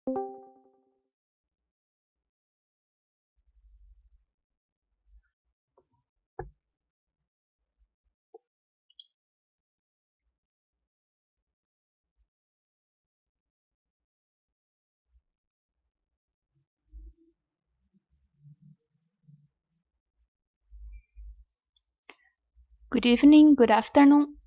Good evening, good afternoon.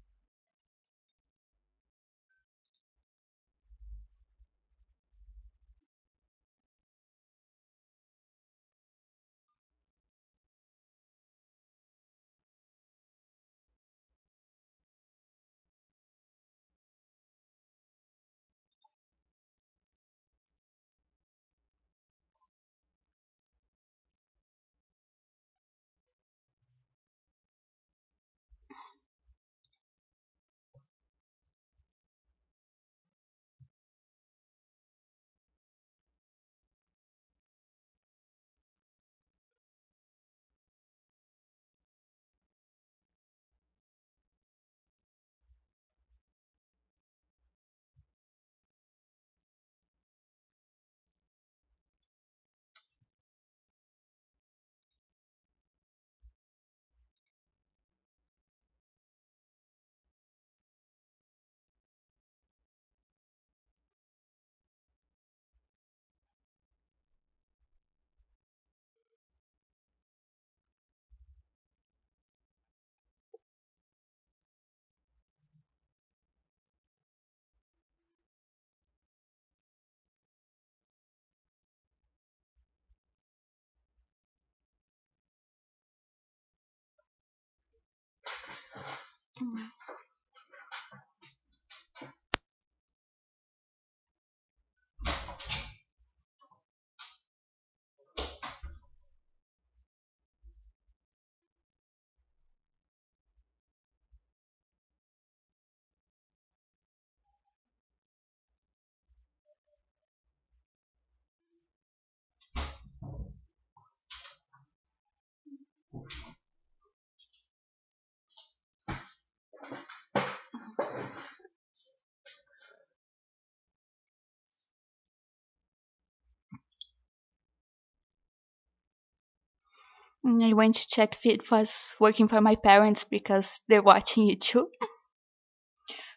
I went to check if it was working for my parents because they're watching it too.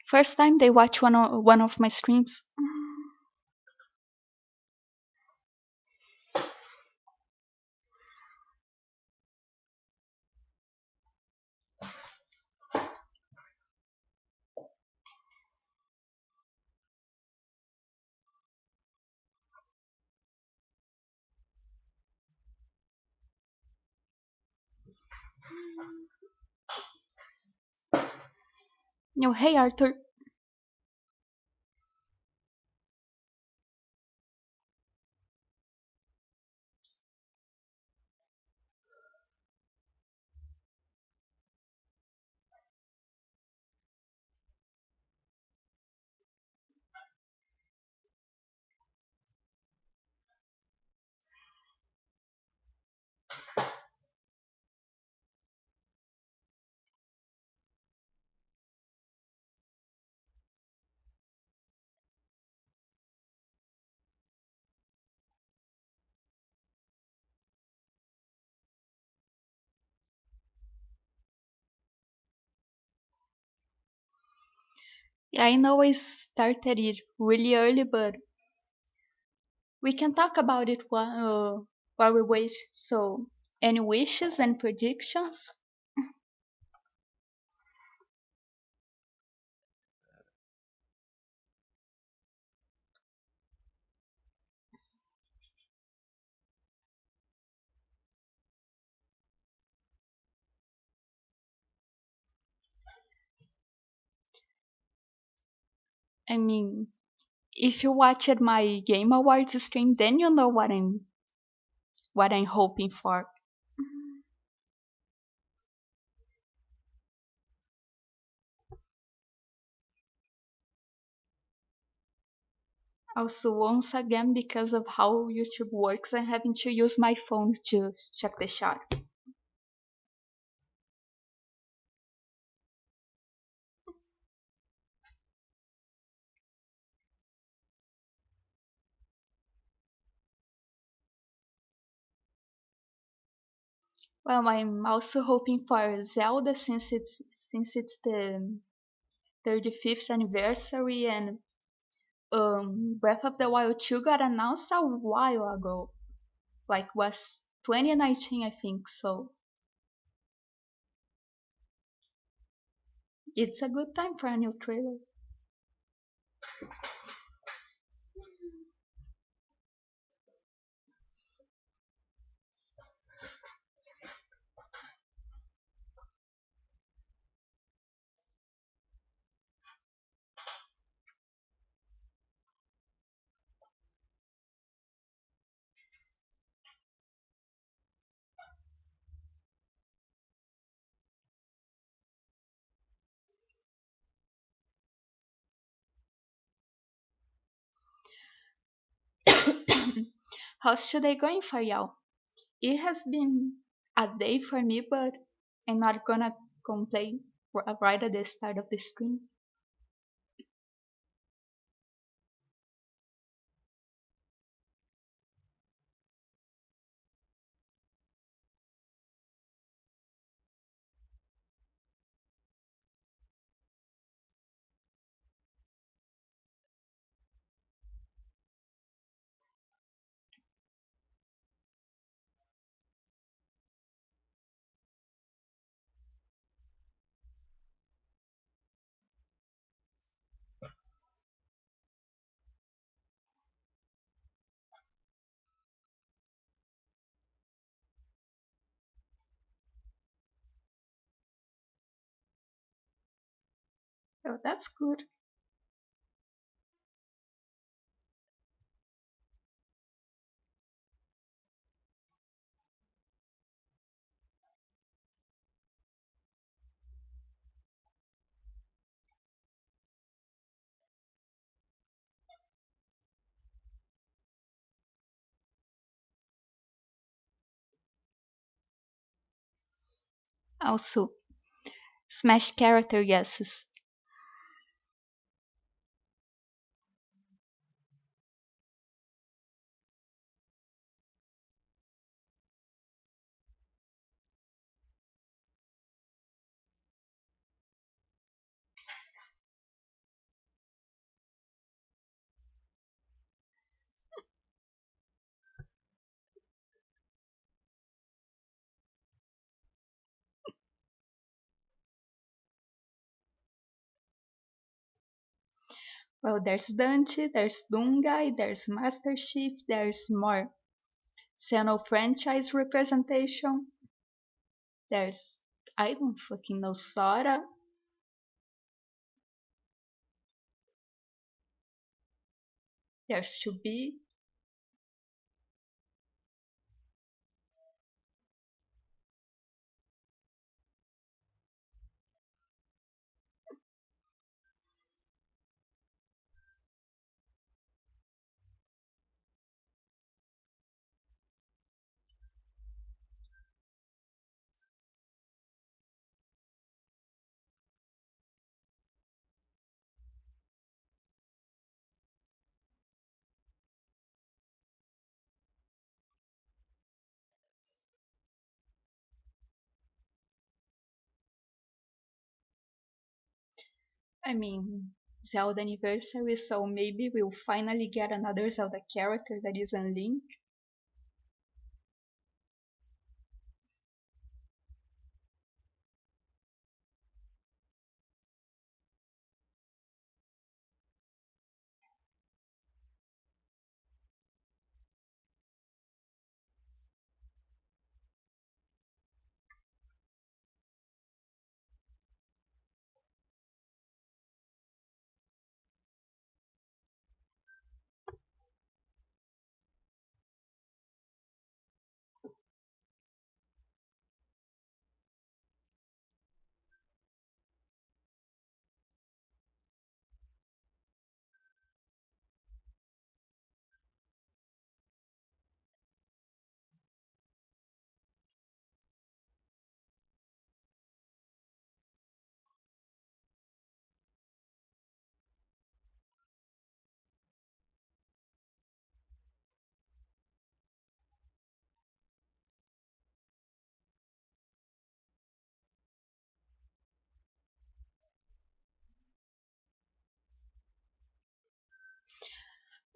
First time they watch one of my streams. No, hey Arthur. Yeah, I know I started it really early, but we can talk about it while we wait. So, any wishes and predictions? I mean, if you watched my Game Awards stream, then you know what I'm hoping for. Also, once again, because of how YouTube works, I'm having to use my phone to check the chat. Well, I'm also hoping for Zelda since it's the 35th anniversary, and Breath of the Wild 2 got announced a while ago. Like was 2019, I think. So it's a good time for a new trailer. How's today going for y'all? It has been a day for me, but I'm not gonna complain right at the start of the stream. Oh, that's good. Also, Smash character yeses. Well, there's Dante, there's Doomguy, there's Master Chief, there's more Xeno franchise representation. There's I don't fucking know Sora. There's to be. I mean, Zelda anniversary, so maybe we'll finally get another Zelda character that isn't Link.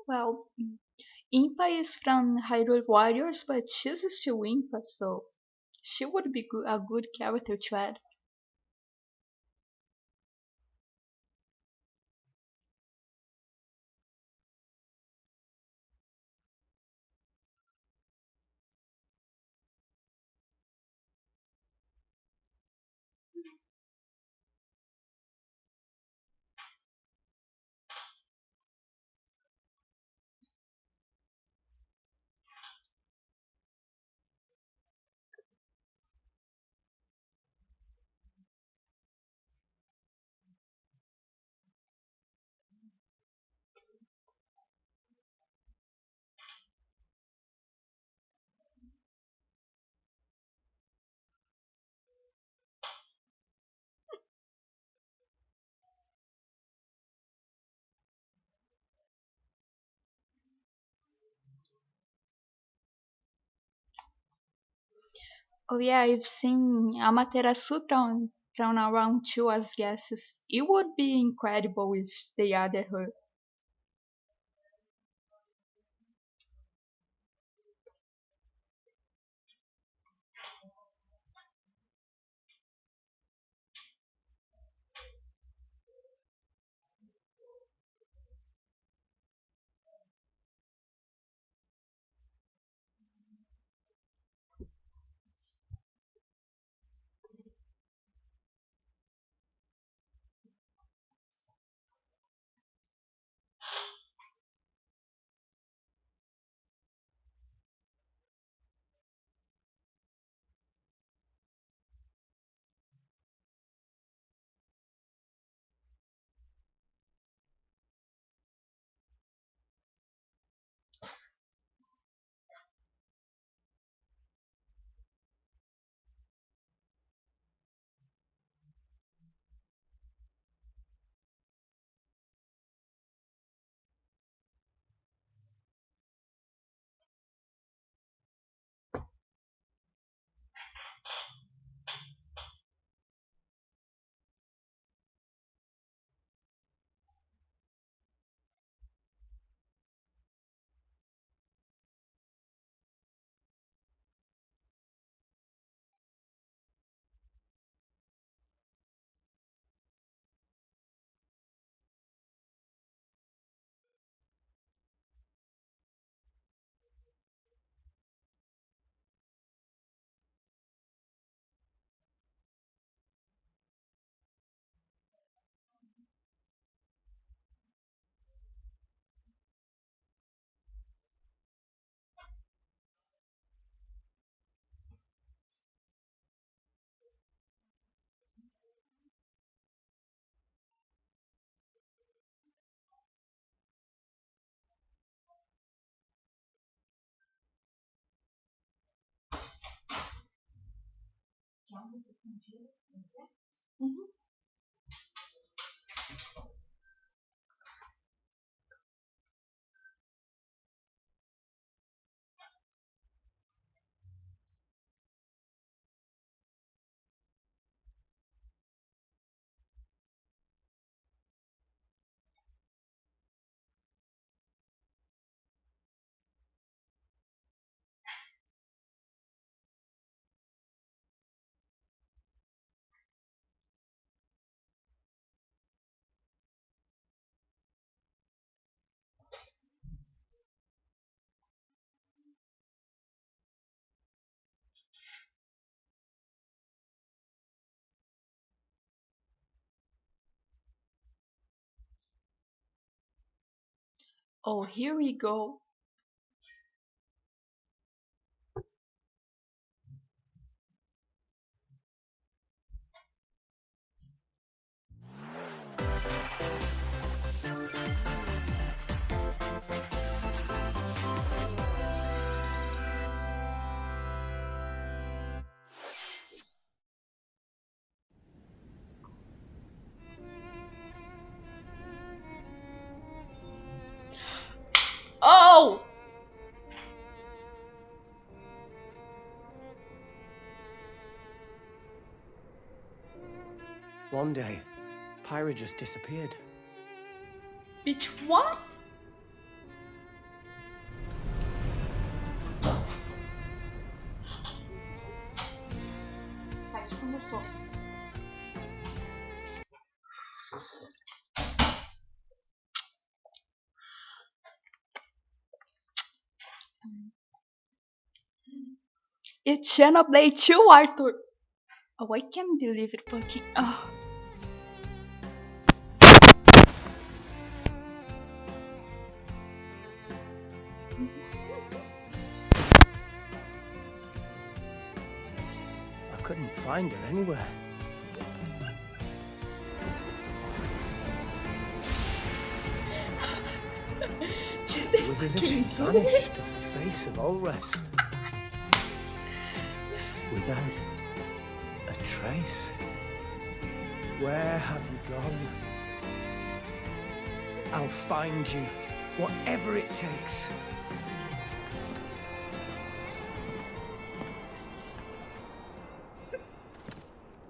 Well, Impa is from Hyrule Warriors, but she's still Impa, so she would be a good character to add. Oh yeah, I've seen Amaterasu thrown around too as guesses. It would be incredible if they added her. Mhm. Oh, here we go. Oh! One day, Pyra just disappeared. Bitch, what? começou. It's Xenoblade 2, Arthur. Oh, I can't believe it fucking. Oh. I couldn't find her anywhere. It was as if she vanished off the face of all rest. Without a trace. Where have you gone? I'll find you, whatever it takes.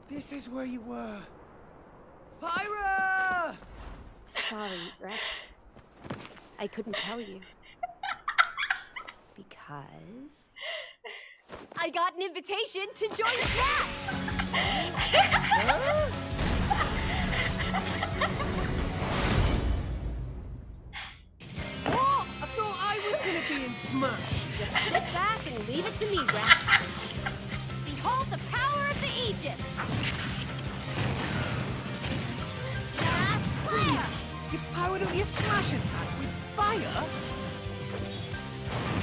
This is where you were. Pyra! Sorry, Rex. I couldn't tell you. Because I got an invitation to join Smash! What? I thought I was gonna be in Smash. Just sit back and leave it to me, Rex. Behold the power of the Aegis! Smash fire! You powered up your Smash attack with fire?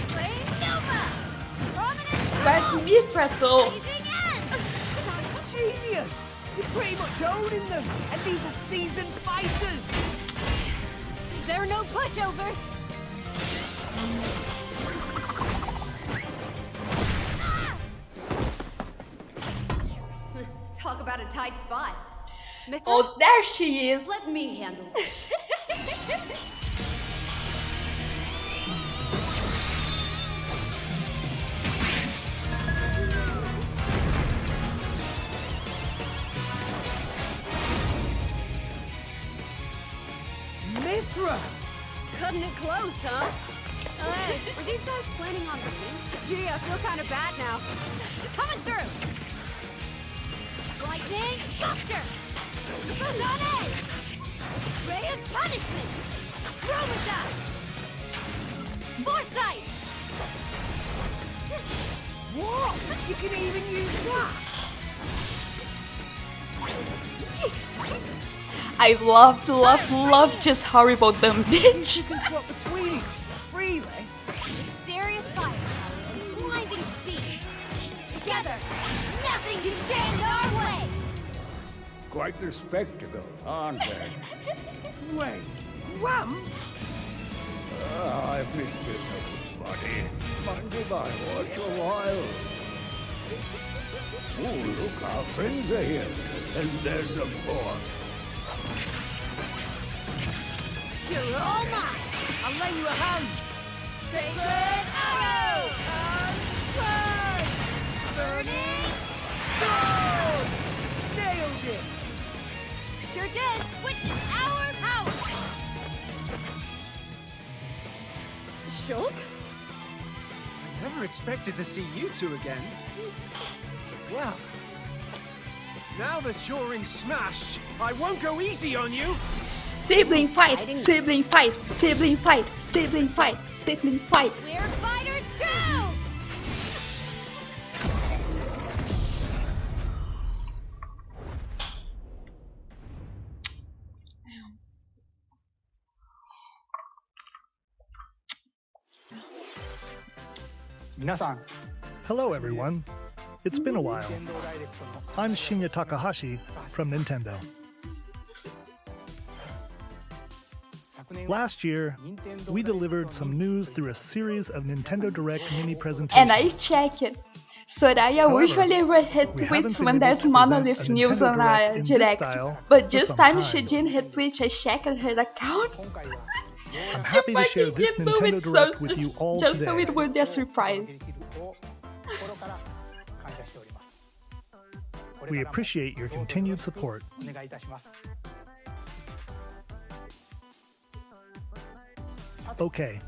Flame Nova! Prominent That's Mitra, though. blazing end! That's genius! You're pretty much owning them, and these are seasoned fighters! There are no pushovers! Talk about a tight spot. Mithra, Oh, there she is. let me handle this. Mithra! Cutting it close, huh? Hey, are these guys planning on winning? Gee, I feel kind of bad now. Coming through! Lightning Buster! Banane! Ray of Punishment! Chromatus! Foresight! What? You can even use that? I love just horrible dumb bitch. You can swap between each freely. Serious fire! Blinding speed! Together, nothing can stand in our way! Quite the spectacle, aren't they? Wait, Gramps? I've missed this old body. Mind if I watch a while? Oh, look, our friends are here. And there's some pork. You're all mine! I'll lend you a hand. Sacred arrow! Unsword! Burning sword! Nailed it. Sure did! Witness our power! Shulk? I never expected to see you two again. Well, now that you're in Smash, I won't go easy on you! Sibling fight, sibling fight, sibling fight, sibling fight, sibling fight. We're fighters too! Hello everyone. It's been a while. I'm Shinya Takahashi from Nintendo. Last year, we delivered some news through a series of Nintendo Direct mini presentations. And I check it. Soraya However, usually retweets we haven't been when able there's to present monolith a news Nintendo on Direct in this Direct. style But for this some time time. she didn't retweet, I checked her account. I'm happy to share this fucking did Nintendo so Direct with you all just today. so it would be a surprise. We appreciate your continued support. Okay,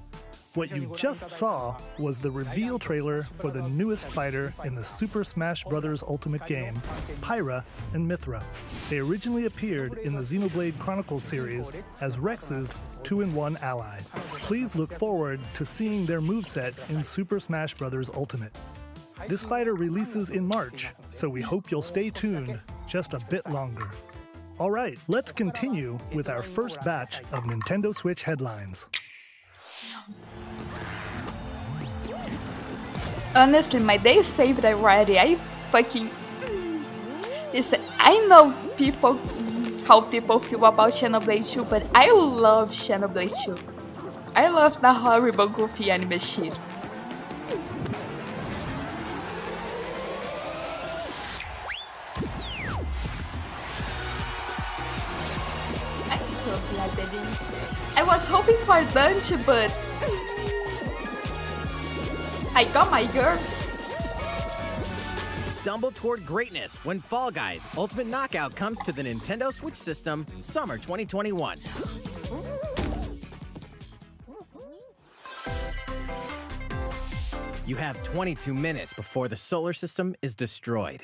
What you just saw was the reveal trailer for the newest fighter in the Super Smash Bros. Ultimate game, Pyra and Mythra. They originally appeared in the Xenoblade Chronicles series as Rex's 2-in-1 ally. Please look forward to seeing their moveset in Super Smash Bros. Ultimate. This fighter releases in March, so we hope you'll stay tuned just a bit longer. Alright, let's continue with our first batch of Nintendo Switch headlines. Honestly, my day is saved already. I know people, how people feel about Xenoblade 2, but I love Xenoblade 2. I love the horrible goofy anime shit. I'm so glad they didn't. I was hoping for Dante, but I got my girls. Stumble toward greatness when Fall Guys Ultimate Knockout comes to the Nintendo Switch system summer 2021. You have 22 minutes before the solar system is destroyed.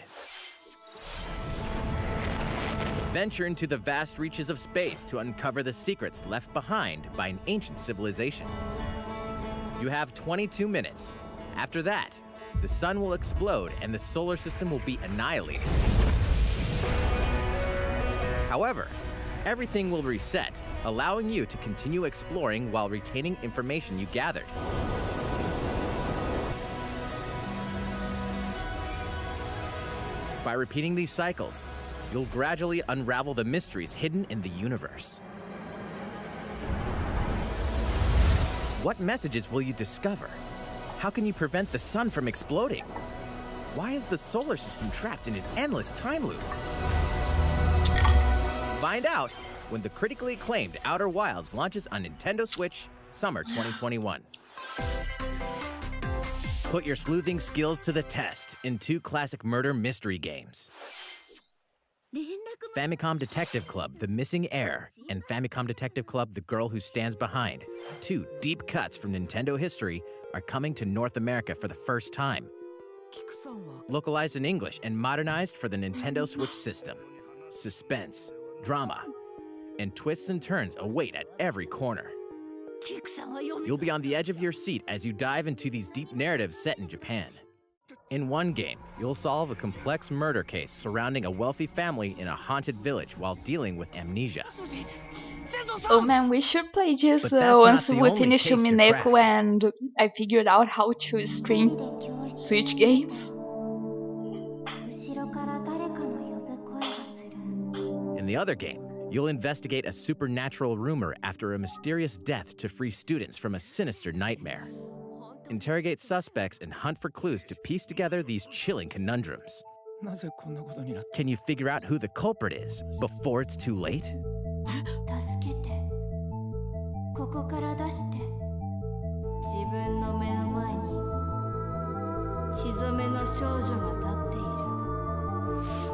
Venture into the vast reaches of space to uncover the secrets left behind by an ancient civilization. You have 22 minutes. After that, the sun will explode and the solar system will be annihilated. However, everything will reset, allowing you to continue exploring while retaining information you gathered. By repeating these cycles, you'll gradually unravel the mysteries hidden in the universe. What messages will you discover? How can you prevent the sun from exploding? Why is the solar system trapped in an endless time loop? Find out when the critically acclaimed Outer Wilds launches on Nintendo Switch summer 2021. Put your sleuthing skills to the test in 2 classic murder mystery games. Famicom Detective Club, The Missing Heir, and Famicom Detective Club, The Girl Who Stands Behind, 2 deep cuts from Nintendo history, are coming to North America for the first time. Localized in English and modernized for the Nintendo Switch system. Suspense, drama, and twists and turns await at every corner. You'll be on the edge of your seat as you dive into these deep narratives set in Japan. In one game, you'll solve a complex murder case surrounding a wealthy family in a haunted village while dealing with amnesia. Oh man, we should play this But that's once not the we only finish taste to Mineko crack. and I figured out how to stream Switch games. In the other game, you'll investigate a supernatural rumor after a mysterious death to free students from a sinister nightmare. Interrogate suspects and hunt for clues to piece together these chilling conundrums. Can you figure out who the culprit is before it's too late?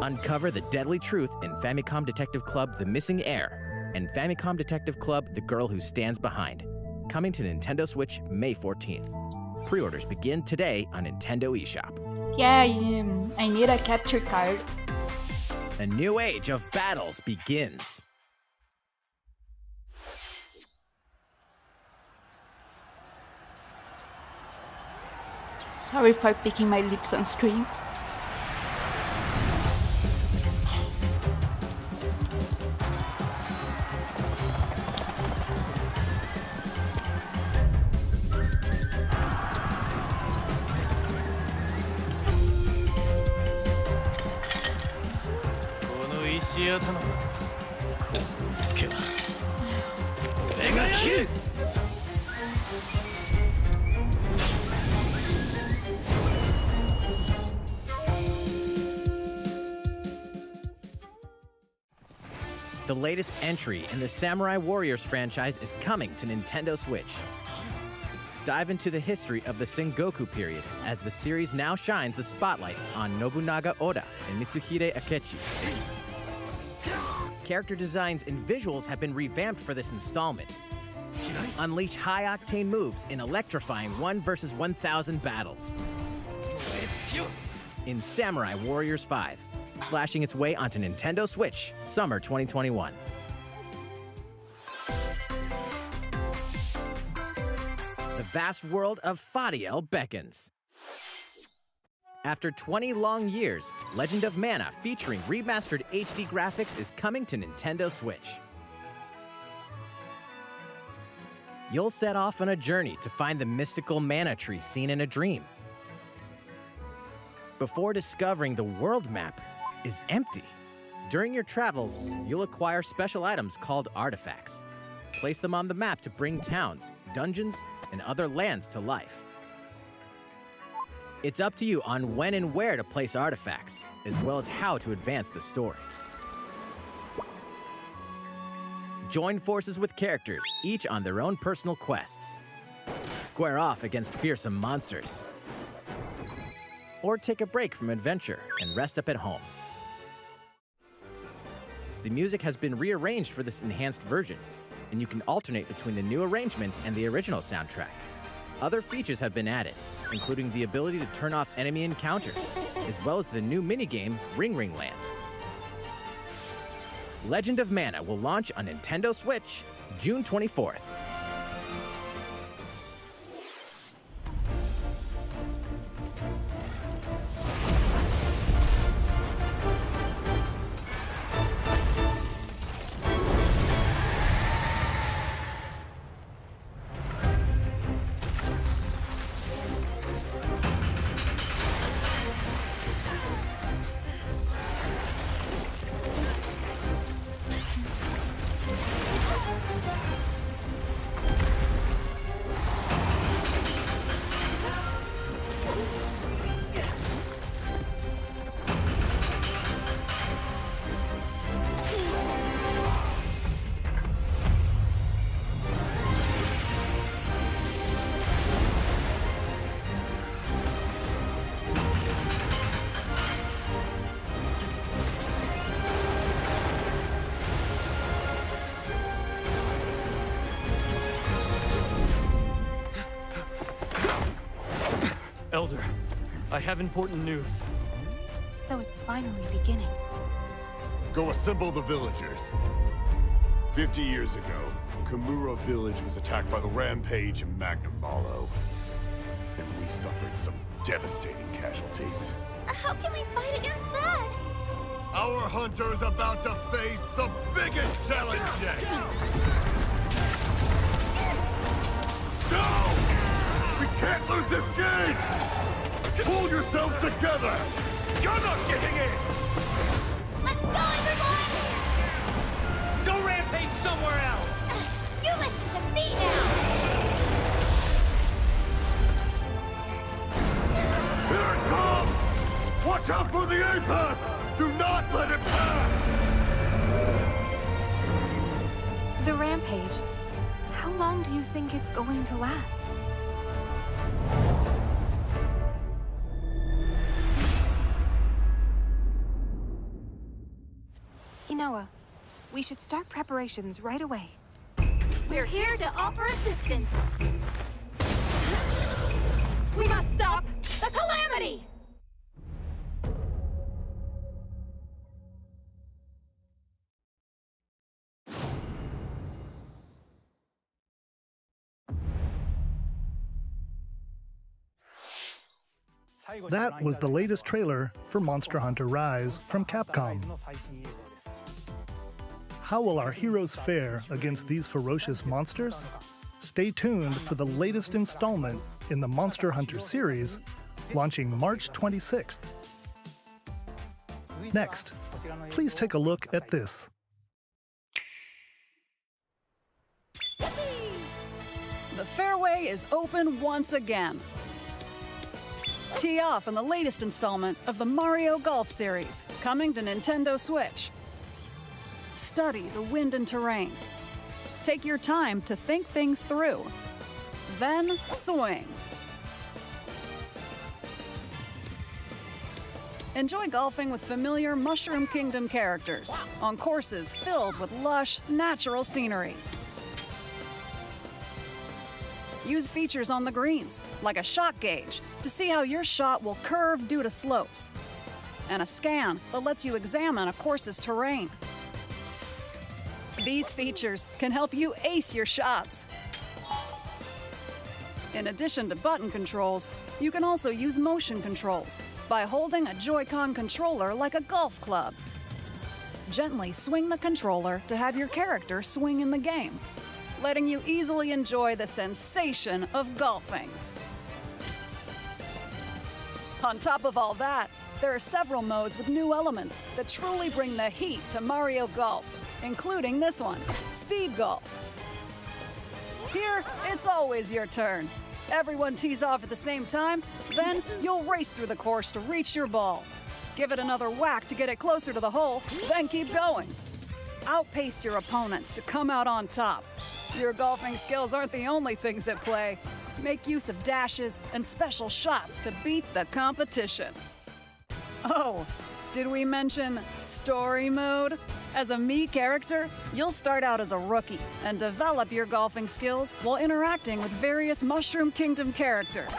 Uncover the deadly truth in Famicom Detective Club, The Missing Heir, and Famicom Detective Club, The Girl Who Stands Behind. Coming to Nintendo Switch May 14th. Pre-orders begin today on Nintendo eShop. Yeah, I need a capture card. A new age of battles begins. Sorry for picking my lips on stream. The latest entry in the Samurai Warriors franchise is coming to Nintendo Switch. Dive into the history of the Sengoku period as the series now shines the spotlight on Nobunaga Oda and Mitsuhide Akechi. Character designs and visuals have been revamped for this installment. Unleash high-octane moves in electrifying 1 versus 1,000 battles. In Samurai Warriors 5, slashing its way onto Nintendo Switch, summer 2021. The vast world of Fadiel beckons. After 20 long years, Legend of Mana featuring remastered HD graphics is coming to Nintendo Switch. You'll set off on a journey to find the mystical mana tree seen in a dream. Before discovering the world map is empty. During your travels, you'll acquire special items called artifacts. Place them on the map to bring towns, dungeons, and other lands to life. It's up to you on when and where to place artifacts, as well as how to advance the story. Join forces with characters, each on their own personal quests. Square off against fearsome monsters. Or take a break from adventure and rest up at home. The music has been rearranged for this enhanced version, and you can alternate between the new arrangement and the original soundtrack. Other features have been added, including the ability to turn off enemy encounters, as well as the new minigame Ring Ring Land. Legend of Mana will launch on Nintendo Switch June 24th. Elder, I have important news. So it's finally beginning. Go assemble the villagers. 50 years ago, Kamura village was attacked by the Rampage and Magnum Malo. And we suffered some devastating casualties. How can we fight against that? Our hunter's about to face the biggest challenge yet! No! We can't lose this gauge! Pull yourselves together! You're not getting in! Let's go, everyone! Go rampage somewhere else! You listen to me now! Here it comes! Watch out for the apex! Do not let it pass! The rampage. How long do you think it's going to last? Inoa, we should start preparations right away. We're here to offer assistance. We must stop the calamity! That was the latest trailer for Monster Hunter Rise from Capcom. How will our heroes fare against these ferocious monsters? Stay tuned for the latest installment in the Monster Hunter series, launching March 26th. Next, please take a look at this. The fairway is open once again. Tee off in the latest installment of the Mario Golf series, coming to Nintendo Switch. Study the wind and terrain. Take your time to think things through. Then swing. Enjoy golfing with familiar Mushroom Kingdom characters on courses filled with lush, natural scenery. Use features on the greens, like a shot gauge, to see how your shot will curve due to slopes, and a scan that lets you examine a course's terrain. These features can help you ace your shots. In addition to button controls, you can also use motion controls by holding a Joy-Con controller like a golf club. Gently swing the controller to have your character swing in the game, letting you easily enjoy the sensation of golfing. On top of all that, there are several modes with new elements that truly bring the heat to Mario Golf, including this one, Speed Golf. Here, it's always your turn. Everyone tees off at the same time, then you'll race through the course to reach your ball. Give it another whack to get it closer to the hole, then keep going. Outpace your opponents to come out on top. Your golfing skills aren't the only things at play. Make use of dashes and special shots to beat the competition. Oh, did we mention Story Mode? As a Mii character, you'll start out as a rookie and develop your golfing skills while interacting with various Mushroom Kingdom characters.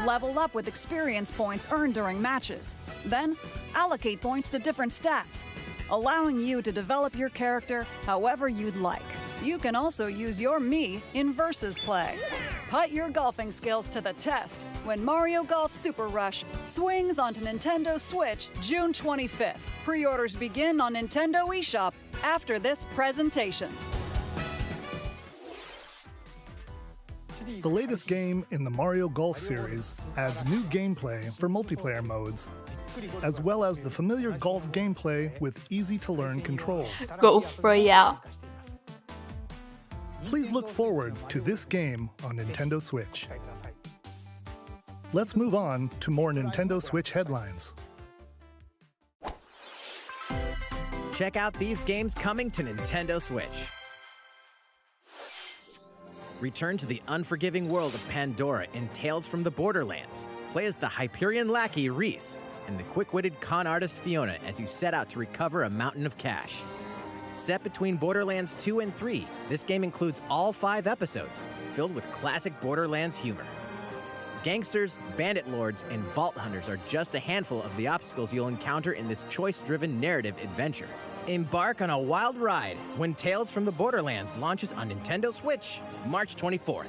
Level up with experience points earned during matches. Then, allocate points to different stats, allowing you to develop your character however you'd like. You can also use your Mii in versus play. Put your golfing skills to the test when Mario Golf Super Rush swings onto Nintendo Switch June 25th. Pre-orders begin on Nintendo eShop after this presentation. The latest game in the Mario Golf series adds new gameplay for multiplayer modes, as well as the familiar golf gameplay with easy-to-learn controls. Golf Royale. Please look forward to this game on Nintendo Switch. Let's move on to more Nintendo Switch headlines. Check out these games coming to Nintendo Switch. Return to the unforgiving world of Pandora in Tales from the Borderlands. Play as the Hyperion lackey Reese and the quick-witted con artist Fiona as you set out to recover a mountain of cash. Set between Borderlands 2 and 3, this game includes all 5 episodes, filled with classic Borderlands humor. Gangsters, bandit lords, and vault hunters are just a handful of the obstacles you'll encounter in this choice-driven narrative adventure. Embark on a wild ride when Tales from the Borderlands launches on Nintendo Switch, March 24th.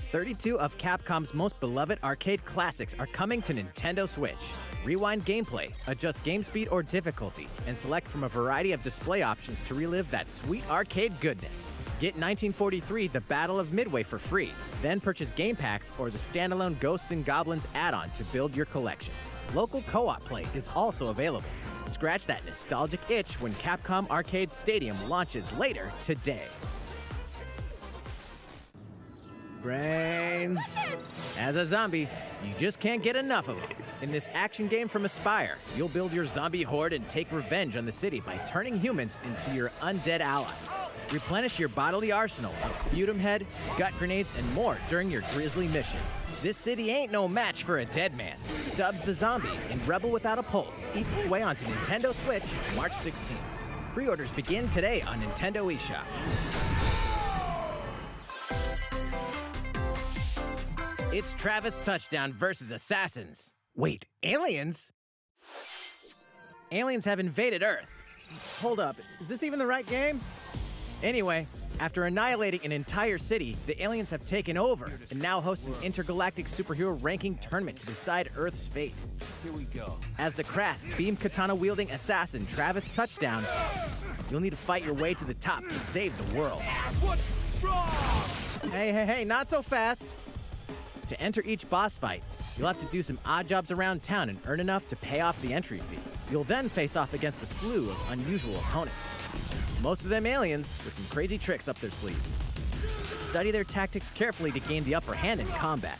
32 of Capcom's most beloved arcade classics are coming to Nintendo Switch. Rewind gameplay, adjust game speed or difficulty, and select from a variety of display options to relive that sweet arcade goodness. Get 1943 The Battle of Midway for free, then purchase game packs or the standalone Ghosts and Goblins add-on to build your collection. Local co-op play is also available. Scratch that nostalgic itch when Capcom Arcade Stadium launches later today. Brains. As a zombie, you just can't get enough of them. In this action game from Aspyr, you'll build your zombie horde and take revenge on the city by turning humans into your undead allies. Replenish your bodily arsenal of sputum head, gut grenades, and more during your grisly mission. This city ain't no match for a dead man. Stubbs the Zombie and Rebel Without a Pulse eats its way onto Nintendo Switch March 16th. Pre-orders begin today on Nintendo eShop. It's Travis Touchdown versus Assassins. Wait, aliens? Aliens have invaded Earth. Hold up, is this even the right game? Anyway, after annihilating an entire city, the aliens have taken over and now host an intergalactic superhero ranking tournament to decide Earth's fate. Here we go. As the crass, beam katana-wielding assassin Travis Touchdown, you'll need to fight your way to the top to save the world. What's wrong? Hey, not so fast. To enter each boss fight, you'll have to do some odd jobs around town and earn enough to pay off the entry fee. You'll then face off against a slew of unusual opponents. Most of them aliens with some crazy tricks up their sleeves. Study their tactics carefully to gain the upper hand in combat.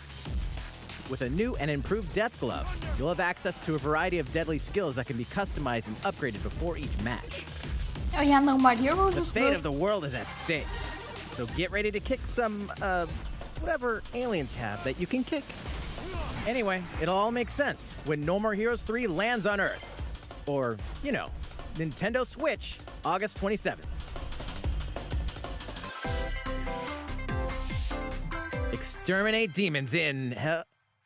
With a new and improved Death Glove, you'll have access to a variety of deadly skills that can be customized and upgraded before each match. Oh yeah, no, my heroes The is fate good. of the world is at stake. So get ready to kick some, whatever aliens have that you can kick. Anyway, it'll all make sense when No More Heroes 3 lands on Earth. Or, you know, Nintendo Switch, August 27th. Exterminate demons in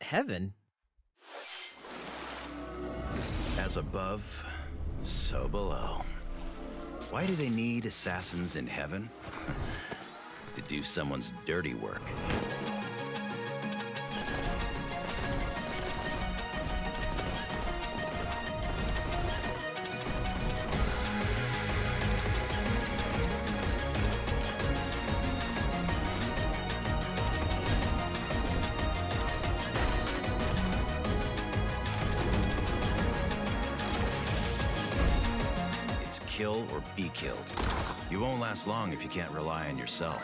heaven. As above, so below. Why do they need assassins in heaven? To do someone's dirty work. Kill or be killed. You won't last long if you can't rely on yourself.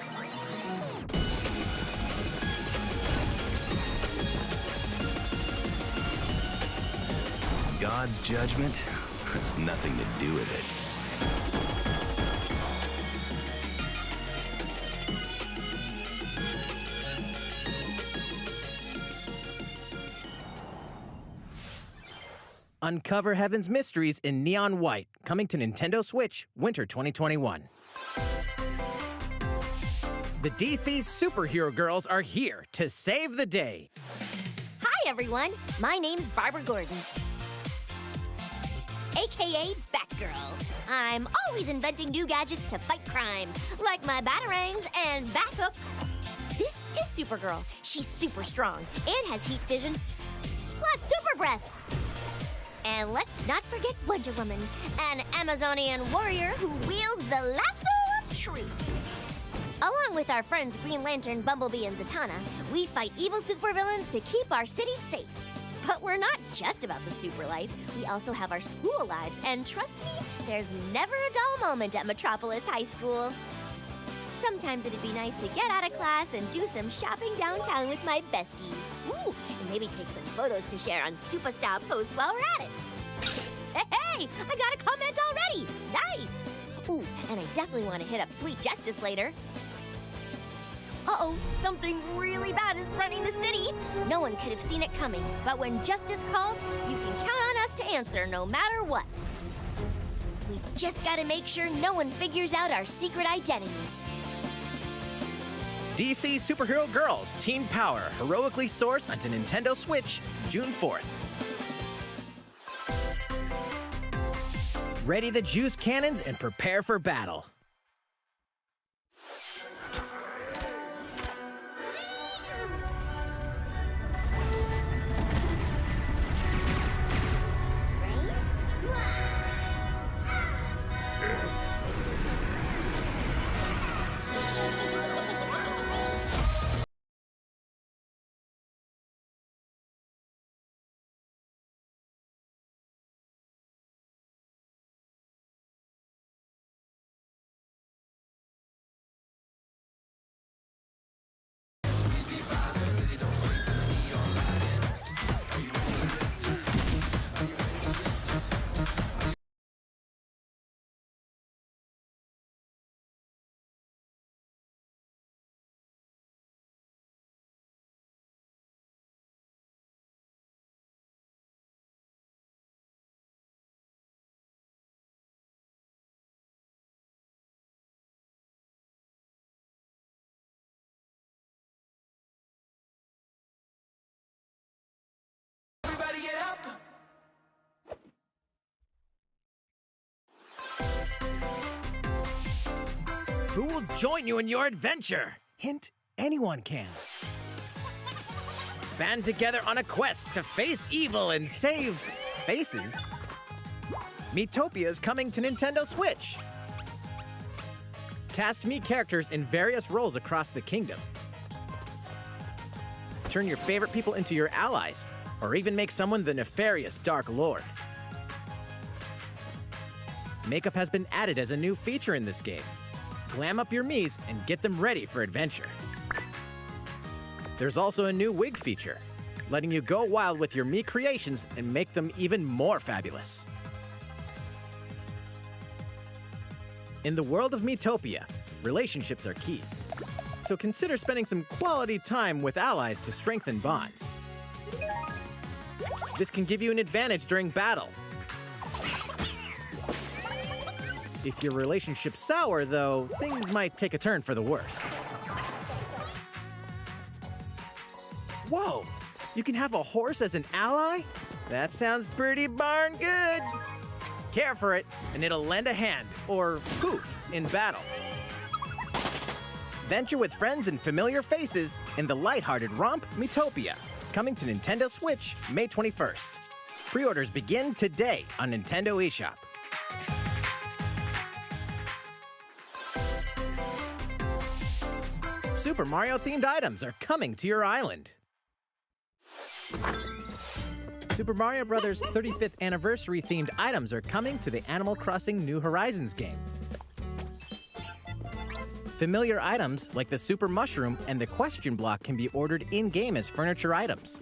God's judgment has nothing to do with it. Uncover Heaven's mysteries in neon white, coming to Nintendo Switch, winter 2021. The DC superhero girls are here to save the day. Hi, everyone. My name's Barbara Gordon, aka Batgirl. I'm always inventing new gadgets to fight crime, like my batarangs and Bathook. This is Supergirl. She's super strong and has heat vision, plus super breath. And let's not forget Wonder Woman, an Amazonian warrior who wields the lasso of truth. Along with our friends Green Lantern, Bumblebee, and Zatanna, we fight evil supervillains to keep our city safe. But we're not just about the super life. We also have our school lives, and trust me, there's never a dull moment at Metropolis High School. Sometimes it'd be nice to get out of class and do some shopping downtown with my besties. Ooh, and maybe take some photos to share on Superstar Post while we're at it. Hey, I got a comment already. Nice. Ooh, and I definitely want to hit up Sweet Justice later. Uh-oh, something really bad is threatening the city. No one could have seen it coming, but when justice calls, you can count on us to answer no matter what. We've just got to make sure no one figures out our secret identities. DC Superhero Girls Teen Power heroically soars onto Nintendo Switch June 4th. Ready the juice cannons and prepare for battle. Who will join you in your adventure? Hint, anyone can. Band together on a quest to face evil and save faces. Miitopia is coming to Nintendo Switch. Cast Mii characters in various roles across the kingdom. Turn your favorite people into your allies, or even make someone the nefarious Dark Lord. Makeup has been added as a new feature in this game. Glam up your Miis and get them ready for adventure. There's also a new wig feature, letting you go wild with your Mii creations and make them even more fabulous. In the world of Miitopia, relationships are key. So consider spending some quality time with allies to strengthen bonds. This can give you an advantage during battle. If your relationship's sour, though, things might take a turn for the worse. Whoa! You can have a horse as an ally? That sounds pretty darn good. Care for it, and it'll lend a hand, or poof, in battle. Venture with friends and familiar faces in the lighthearted romp Miitopia, coming to Nintendo Switch May 21st. Pre-orders begin today on Nintendo eShop. Super Mario-themed items are coming to your island. Super Mario Bros. 35th anniversary-themed items are coming to the Animal Crossing New Horizons game. Familiar items like the Super Mushroom and the Question Block can be ordered in-game as furniture items.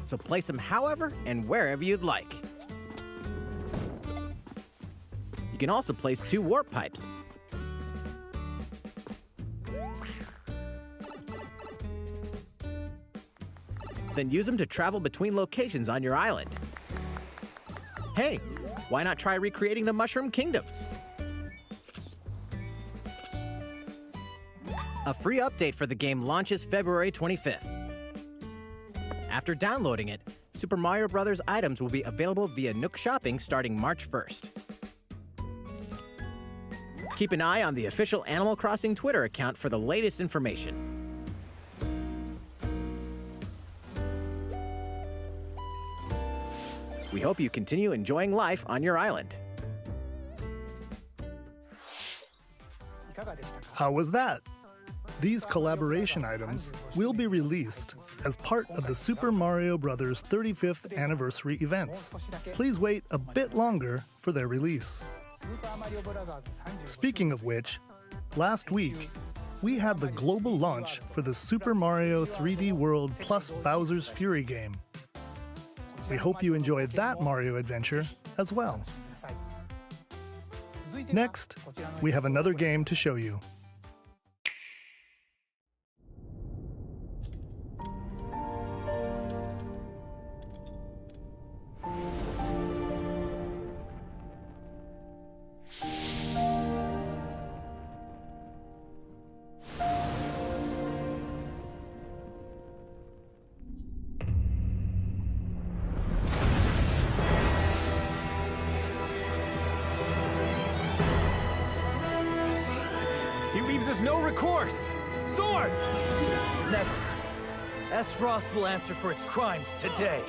So place them however and wherever you'd like. You can also place 2 warp pipes. Then use them to travel between locations on your island. Hey, why not try recreating the Mushroom Kingdom? A free update for the game launches February 25th. After downloading it, Super Mario Bros. Items will be available via Nook Shopping starting March 1st. Keep an eye on the official Animal Crossing Twitter account for the latest information. We hope you continue enjoying life on your island. How was that? These collaboration items will be released as part of the Super Mario Bros. 35th anniversary events. Please wait a bit longer for their release. Speaking of which, last week, we had the global launch for the Super Mario 3D World plus Bowser's Fury game. We hope you enjoyed that Mario adventure as well. Next, we have another game to show you. He leaves us no recourse! Swords! Never. S-Frost will answer for its crimes today.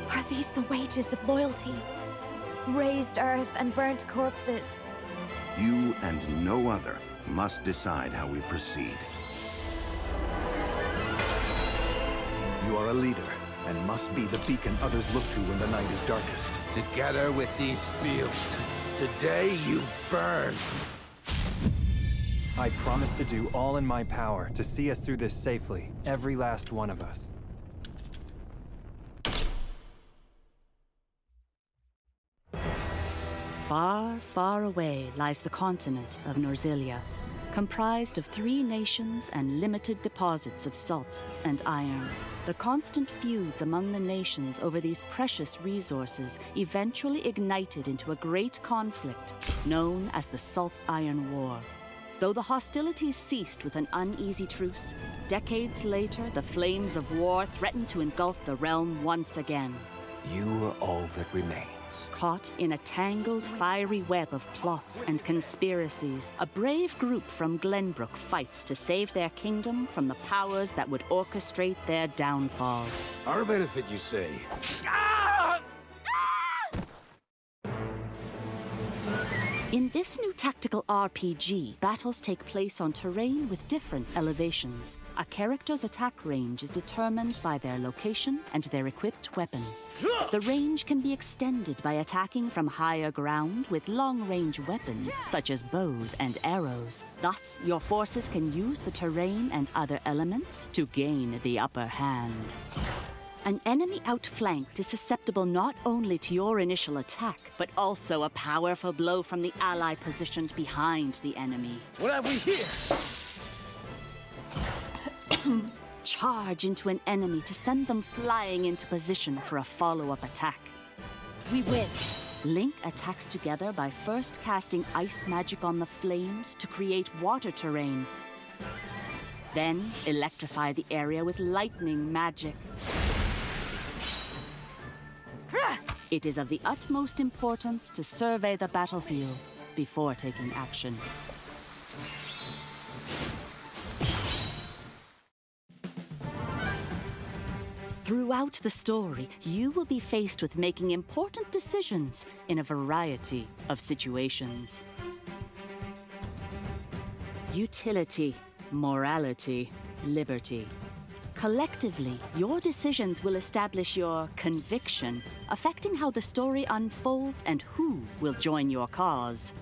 Are these the wages of loyalty? Raised earth and burnt corpses. You and no other must decide how we proceed. You are a leader, and must be the beacon others look to when the night is darkest. Together with these fields, today you burn. I promise to do all in my power to see us through this safely, every last one of us. Far, far away lies the continent of Norzilia, comprised of 3 nations and limited deposits of salt and iron. The constant feuds among the nations over these precious resources eventually ignited into a great conflict known as the Salt Iron War. Though the hostilities ceased with an uneasy truce, decades later the flames of war threatened to engulf the realm once again. You are all that remains. Caught in a tangled, fiery web of plots and conspiracies, a brave group from Glenbrook fights to save their kingdom from the powers that would orchestrate their downfall. Our benefit, you say? In this new tactical RPG, battles take place on terrain with different elevations. A character's attack range is determined by their location and their equipped weapon. The range can be extended by attacking from higher ground with long-range weapons, such as bows and arrows. Thus, your forces can use the terrain and other elements to gain the upper hand. An enemy outflanked is susceptible not only to your initial attack, but also a powerful blow from the ally positioned behind the enemy. What have we here? Charge into an enemy to send them flying into position for a follow-up attack. We win. Link attacks together by first casting ice magic on the flames to create water terrain. Then electrify the area with lightning magic. It is of the utmost importance to survey the battlefield before taking action. Throughout the story, you will be faced with making important decisions in a variety of situations. Utility, morality, liberty. Collectively, your decisions will establish your conviction, affecting how the story unfolds and who will join your cause.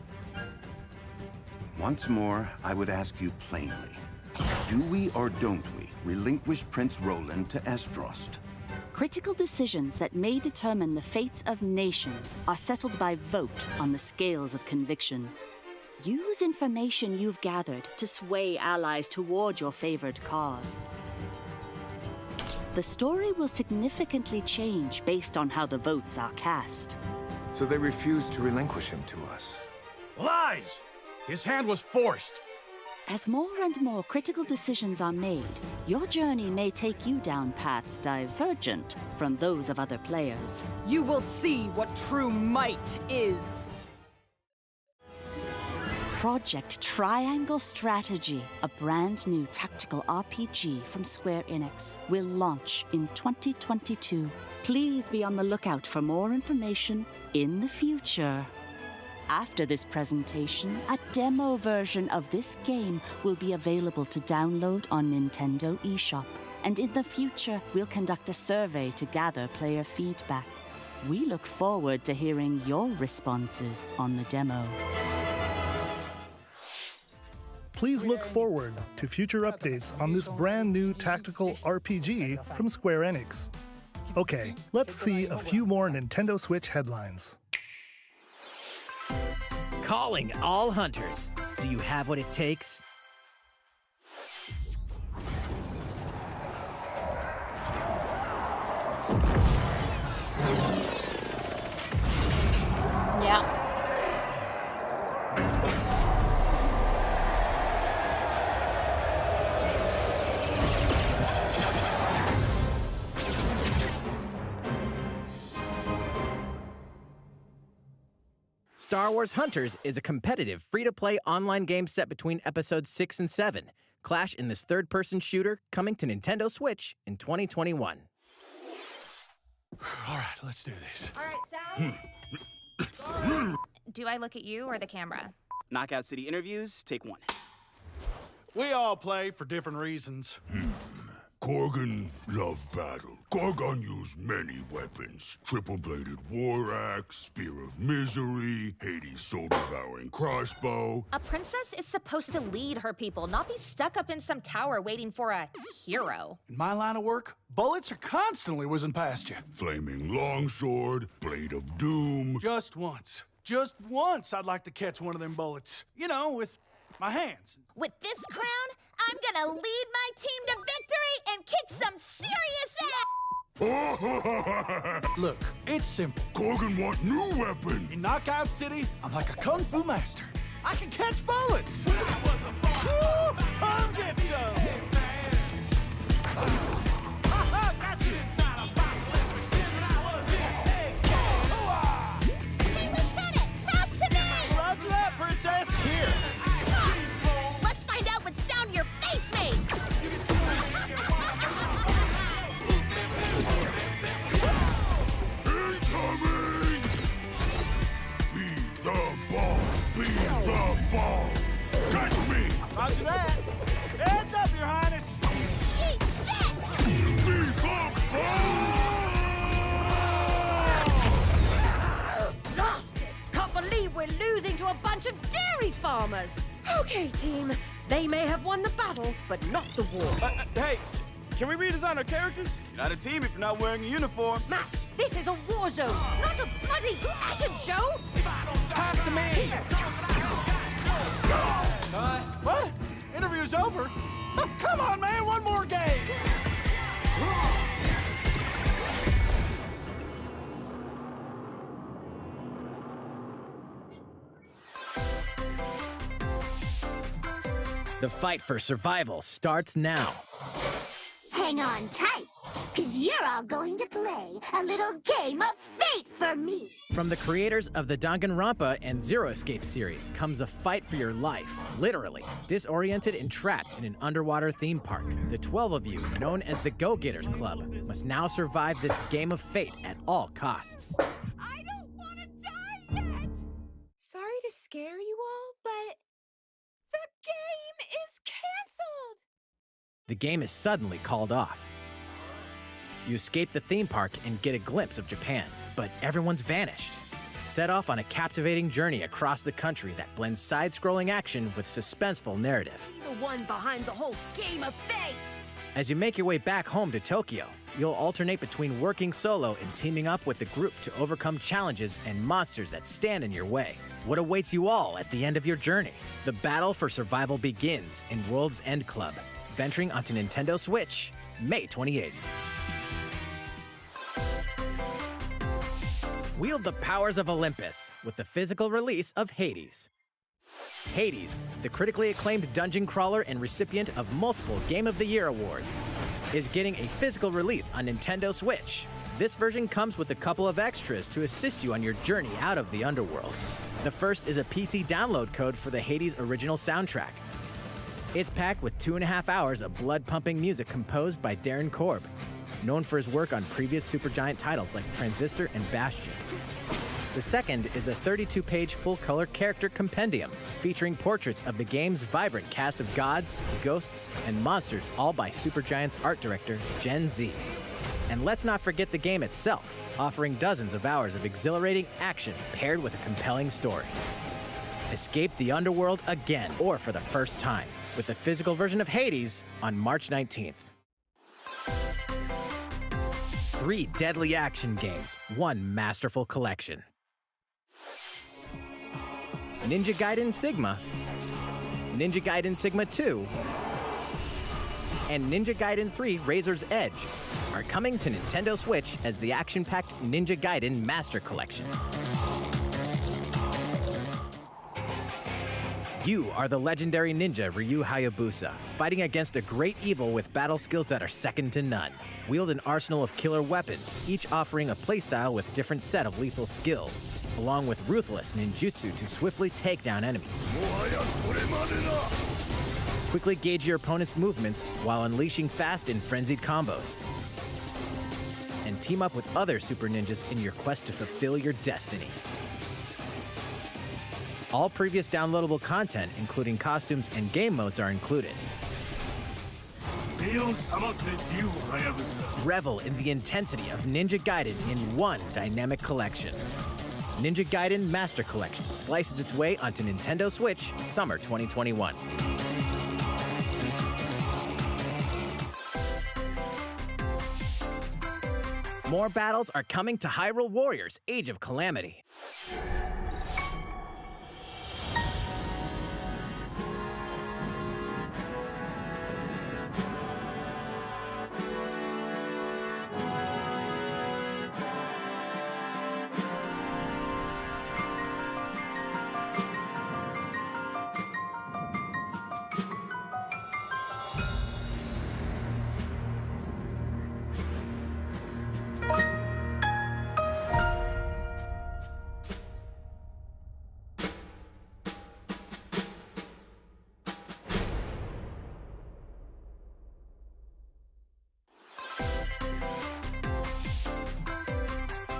Once more, I would ask you plainly. Do we or don't we relinquish Prince Roland to Estrost? Critical decisions that may determine the fates of nations are settled by vote on the scales of conviction. Use information you've gathered to sway allies toward your favored cause. The story will significantly change based on how the votes are cast. So they refused to relinquish him to us. Lies! His hand was forced. As more and more critical decisions are made, your journey may take you down paths divergent from those of other players. You will see what true might is. Project Triangle Strategy, a brand new tactical RPG from Square Enix, will launch in 2022. Please be on the lookout for more information in the future. After this presentation, a demo version of this game will be available to download on Nintendo eShop. And in the future, we'll conduct a survey to gather player feedback. We look forward to hearing your responses on the demo. Please look forward to future updates on this brand new tactical RPG from Square Enix. Okay, let's see a few more Nintendo Switch headlines. Calling all hunters. Do you have what it takes? Yeah. Star Wars Hunters is a competitive, free-to-play online game set between episodes 6 and 7. Clash in this third-person shooter coming to Nintendo Switch in 2021. All right, let's do this. All right, Sal. Do I look at you or the camera? Knockout City interviews, take one. We all play for different reasons. Korgan loved battle. Korgan used many weapons. Triple-bladed war axe, spear of misery, Hades' soul-devouring crossbow. A princess is supposed to lead her people, not be stuck up in some tower waiting for a hero. In my line of work, bullets are constantly whizzing past you. Flaming longsword, blade of doom. Just once I'd like to catch one of them bullets. You know, with my hands. With this crown, I'm gonna lead my team to victory and kick some serious ass! Look, it's simple. Korgan want new weapon. In Knockout City, I'm like a kung fu master. I can catch bullets. Woo! Come get some! Got you! Hey, Lieutenant, pass to me! Roger that, Princess! Here! Let's find out what sound your face makes! Incoming! Be the ball! Be the ball! Catch me! Roger that! Heads up, Your Highness! Eat this! Be the ball! Lost it! Can't believe we're losing to a bunch of dairy farmers! Okay, team. They may have won the battle, but not the war. Hey, can we redesign our characters? You're not a team if you're not wearing a uniform. Max, this is a war zone, not a bloody fashion show! Pass to me! What? Interview's over? Oh, come on, man, one more game! The fight for survival starts now. Hang on tight, because you're all going to play a little game of fate for me. From the creators of the Danganronpa and Zero Escape series comes a fight for your life, literally. Disoriented and trapped in an underwater theme park, the 12 of you, known as the Go-Getters Club, must now survive this game of fate at all costs. I don't want to die yet! Sorry to scare you all, but the game is canceled! The game is suddenly called off. You escape the theme park and get a glimpse of Japan, but everyone's vanished. Set off on a captivating journey across the country that blends side-scrolling action with suspenseful narrative. Be the one behind the whole game of fate! As you make your way back home to Tokyo, you'll alternate between working solo and teaming up with the group to overcome challenges and monsters that stand in your way. What awaits you all at the end of your journey? The battle for survival begins in World's End Club, venturing onto Nintendo Switch, May 28th. Wield the powers of Olympus with the physical release of Hades. Hades, the critically acclaimed dungeon crawler and recipient of multiple Game of the Year awards, is getting a physical release on Nintendo Switch. This version comes with a couple of extras to assist you on your journey out of the underworld. The first is a PC download code for the Hades original soundtrack. It's packed with 2.5 hours of blood-pumping music composed by Darren Korb, known for his work on previous Supergiant titles like Transistor and Bastion. The second is a 32-page full-color character compendium featuring portraits of the game's vibrant cast of gods, ghosts, and monsters, all by Supergiant's art director, Gen Z. And let's not forget the game itself, offering dozens of hours of exhilarating action paired with a compelling story. Escape the underworld again, or for the first time, with the physical version of Hades on March 19th. 3 deadly action games, 1 masterful collection. Ninja Gaiden Sigma, Ninja Gaiden Sigma 2, and Ninja Gaiden 3 Razor's Edge are coming to Nintendo Switch as the action-packed Ninja Gaiden Master Collection. You are the legendary ninja Ryu Hayabusa, fighting against a great evil with battle skills that are second to none. Wield an arsenal of killer weapons, each offering a playstyle with a different set of lethal skills, along with ruthless ninjutsu to swiftly take down enemies. Quickly gauge your opponent's movements while unleashing fast and frenzied combos. And team up with other super ninjas in your quest to fulfill your destiny. All previous downloadable content, including costumes and game modes, are included. Revel in the intensity of Ninja Gaiden in one dynamic collection. Ninja Gaiden Master Collection slices its way onto Nintendo Switch, summer 2021. More battles are coming to Hyrule Warriors: Age of Calamity.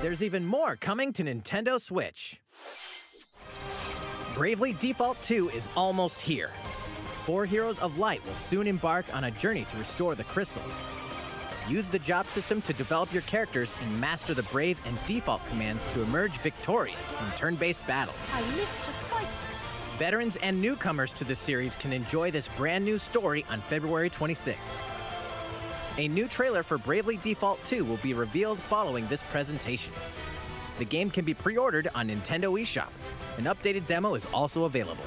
There's even more coming to Nintendo Switch. Bravely Default 2 is almost here. 4 Heroes of Light will soon embark on a journey to restore the crystals. Use the job system to develop your characters and master the Brave and Default commands to emerge victorious in turn-based battles. I live to fight. Veterans and newcomers to the series can enjoy this brand new story on February 26th. A new trailer for Bravely Default 2 will be revealed following this presentation. The game can be pre-ordered on Nintendo eShop. An updated demo is also available.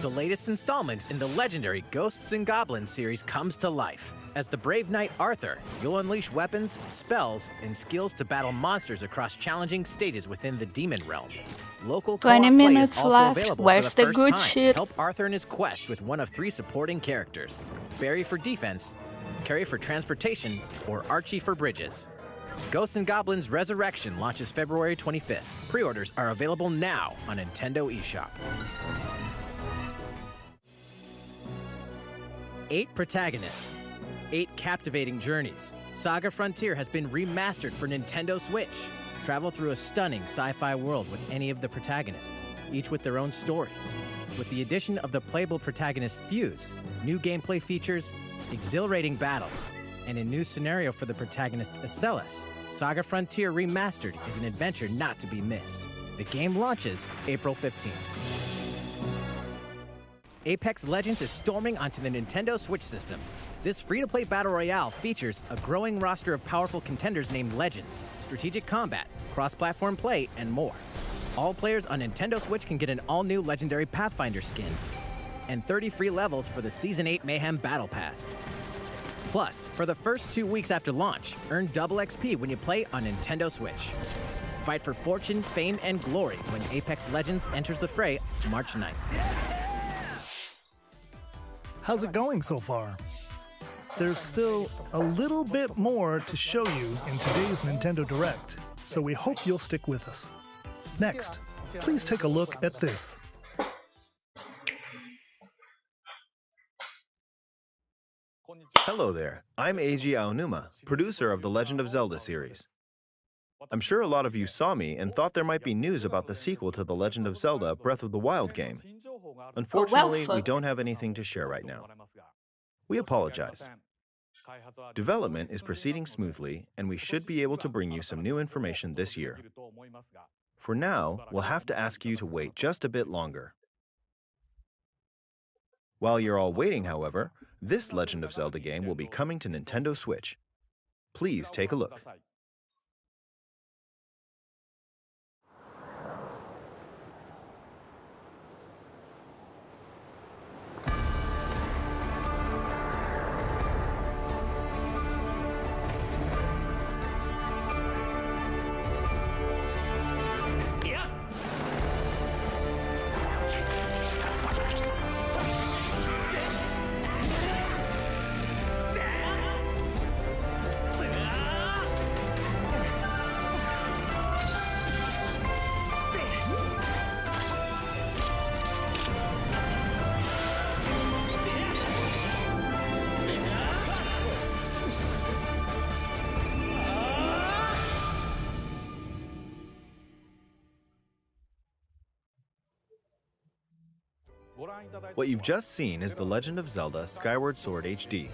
The latest installment in the legendary Ghosts and Goblins series comes to life. As the brave knight Arthur, you'll unleash weapons, spells, and skills to battle monsters across challenging stages within the demon realm. Local 20 co-op play is minutes also left. available Where's for the the first good time. shit? Help Arthur in his quest with one of 3 supporting characters. Barry for defense, Carrie for transportation, or Archie for bridges. Ghosts and Goblins Resurrection launches February 25th. Pre-orders are available now on Nintendo eShop. 8 protagonists, 8 captivating journeys. Saga Frontier has been remastered for Nintendo Switch. Travel through a stunning sci-fi world with any of the protagonists, each with their own stories. With the addition of the playable protagonist Fuse, new gameplay features, exhilarating battles, and a new scenario for the protagonist Acellus, Saga Frontier Remastered is an adventure not to be missed. The game launches April 15th. Apex Legends is storming onto the Nintendo Switch system. This free-to-play battle royale features a growing roster of powerful contenders named Legends, strategic combat, cross-platform play, and more. All players on Nintendo Switch can get an all-new Legendary Pathfinder skin, and 30 free levels for the Season 8 Mayhem Battle Pass. Plus, for the first 2 weeks after launch, earn double XP when you play on Nintendo Switch. Fight for fortune, fame, and glory when Apex Legends enters the fray March 9th. How's it going so far? There's still a little bit more to show you in today's Nintendo Direct, so we hope you'll stick with us. Next, please take a look at this. Hello there, I'm Eiji Aonuma, producer of the Legend of Zelda series. I'm sure a lot of you saw me and thought there might be news about the sequel to the Legend of Zelda Breath of the Wild game. Unfortunately, we don't have anything to share right now. We apologize. Development is proceeding smoothly, and we should be able to bring you some new information this year. For now, we'll have to ask you to wait just a bit longer. While you're all waiting, however, this Legend of Zelda game will be coming to Nintendo Switch. Please take a look. What you've just seen is The Legend of Zelda Skyward Sword HD.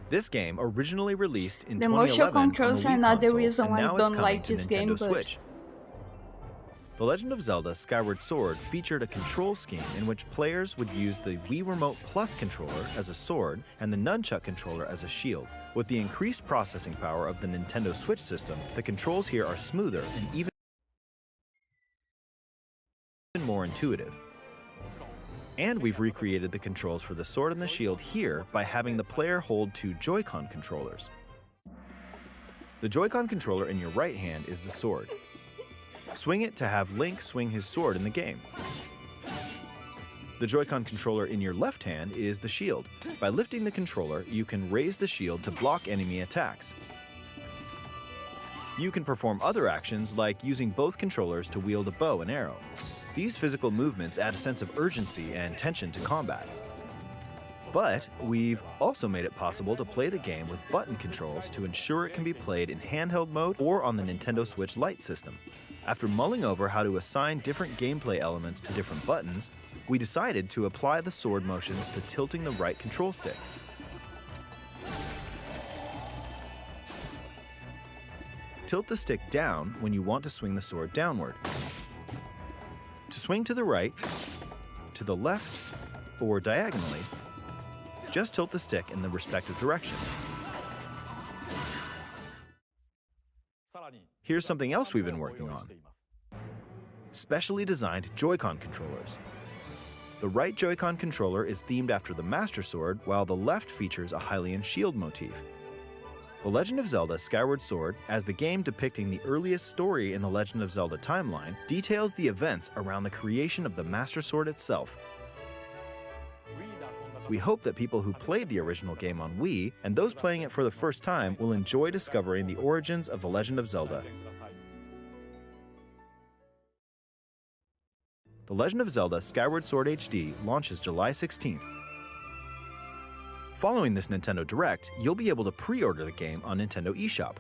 This game originally released in The 2011 motion on the controls Wii are not the console, reason and why I now it's don't coming like to this Nintendo game, but Switch. The Legend of Zelda Skyward Sword featured a control scheme in which players would use the Wii Remote Plus controller as a sword and the Nunchuck controller as a shield. With the increased processing power of the Nintendo Switch system, the controls here are smoother and even more intuitive. And we've recreated the controls for the sword and the shield here by having the player hold 2 Joy-Con controllers. The Joy-Con controller in your right hand is the sword. Swing it to have Link swing his sword in the game. The Joy-Con controller in your left hand is the shield. By lifting the controller, you can raise the shield to block enemy attacks. You can perform other actions like using both controllers to wield a bow and arrow. These physical movements add a sense of urgency and tension to combat. But we've also made it possible to play the game with button controls to ensure it can be played in handheld mode or on the Nintendo Switch Lite system. After mulling over how to assign different gameplay elements to different buttons, we decided to apply the sword motions to tilting the right control stick. Tilt the stick down when you want to swing the sword downward. To swing to the right, to the left, or diagonally, just tilt the stick in the respective direction. Here's something else we've been working on. Specially designed Joy-Con controllers. The right Joy-Con controller is themed after the Master Sword, while the left features a Hylian shield motif. The Legend of Zelda Skyward Sword, as the game depicting the earliest story in the Legend of Zelda timeline, details the events around the creation of the Master Sword itself. We hope that people who played the original game on Wii and those playing it for the first time will enjoy discovering the origins of The Legend of Zelda. The Legend of Zelda Skyward Sword HD launches July 16th. Following this Nintendo Direct, you'll be able to pre-order the game on Nintendo eShop,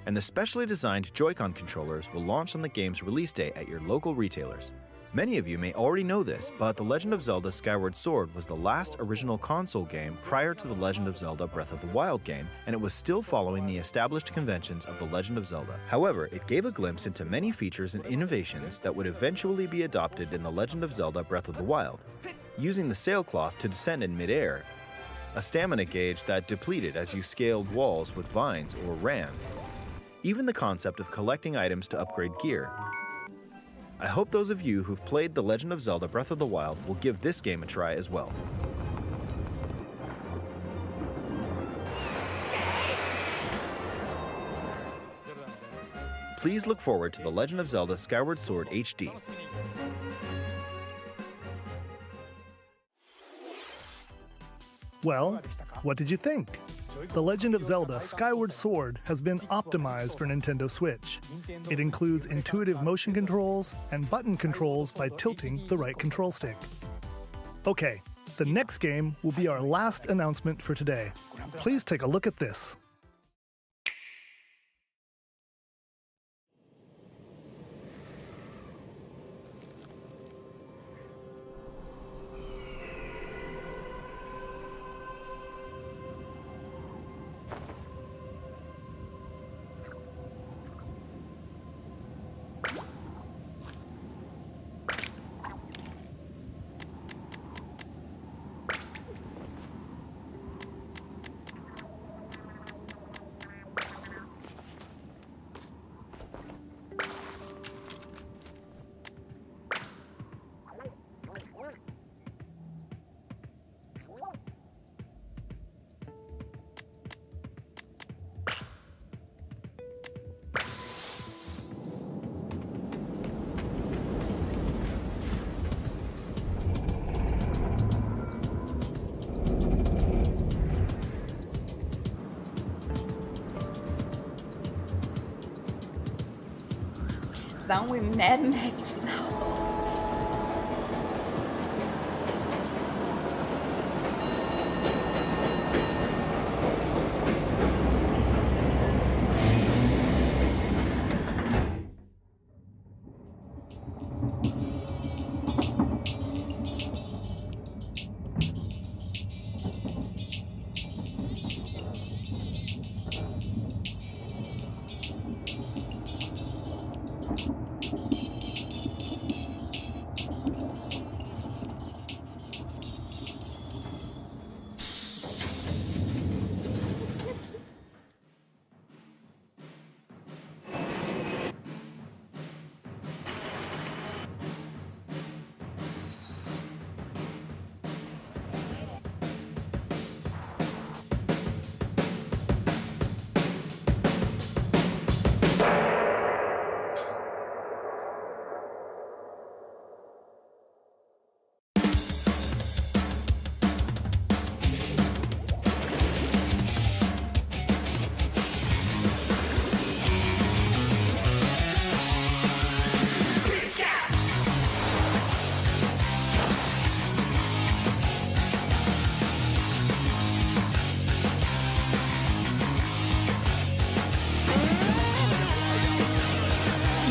and the specially designed Joy-Con controllers will launch on the game's release day at your local retailers. Many of you may already know this, but The Legend of Zelda Skyward Sword was the last original console game prior to The Legend of Zelda Breath of the Wild game, and it was still following the established conventions of The Legend of Zelda. However, it gave a glimpse into many features and innovations that would eventually be adopted in The Legend of Zelda Breath of the Wild. Using the sailcloth to descend in midair, a stamina gauge that depleted as you scaled walls with vines or ran, even the concept of collecting items to upgrade gear. I hope those of you who've played The Legend of Zelda Breath of the Wild will give this game a try as well. Please look forward to The Legend of Zelda Skyward Sword HD. Well, what did you think? The Legend of Zelda Skyward Sword has been optimized for Nintendo Switch. It includes intuitive motion controls and button controls by tilting the right control stick. Okay, the next game will be our last announcement for today. Please take a look at this. Down with Mad Max now.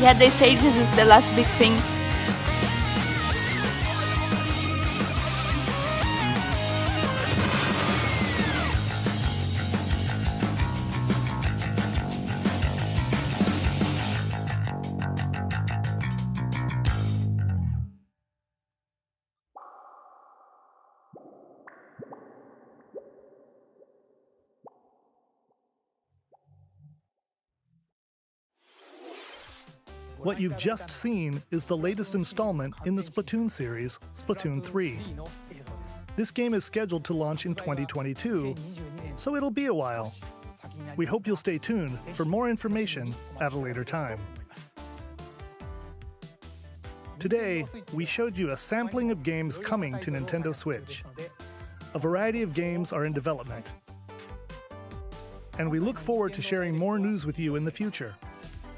Yeah, they say this is the last big thing. What you've just seen is the latest installment in the Splatoon series, Splatoon 3. This game is scheduled to launch in 2022, so it'll be a while. We hope you'll stay tuned for more information at a later time. Today, we showed you a sampling of games coming to Nintendo Switch. A variety of games are in development. And we look forward to sharing more news with you in the future.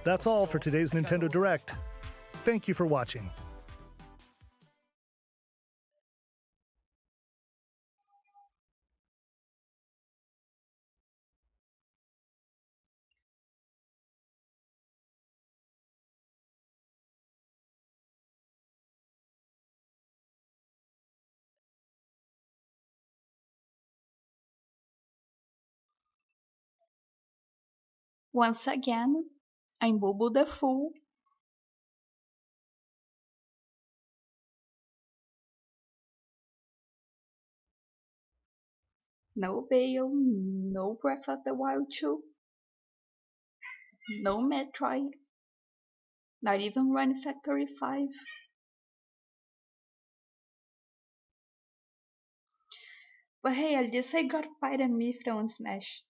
That's all for today's Nintendo Direct. Thank you for watching. Once again, I'm Bubu the Fool. No Bale, no Breath of the Wild 2, no Metroid, not even Run Factory 5. But hey, at least I got Pyre and Mithra on Smash.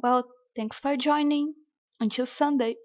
Well, thanks for joining. Until Sunday.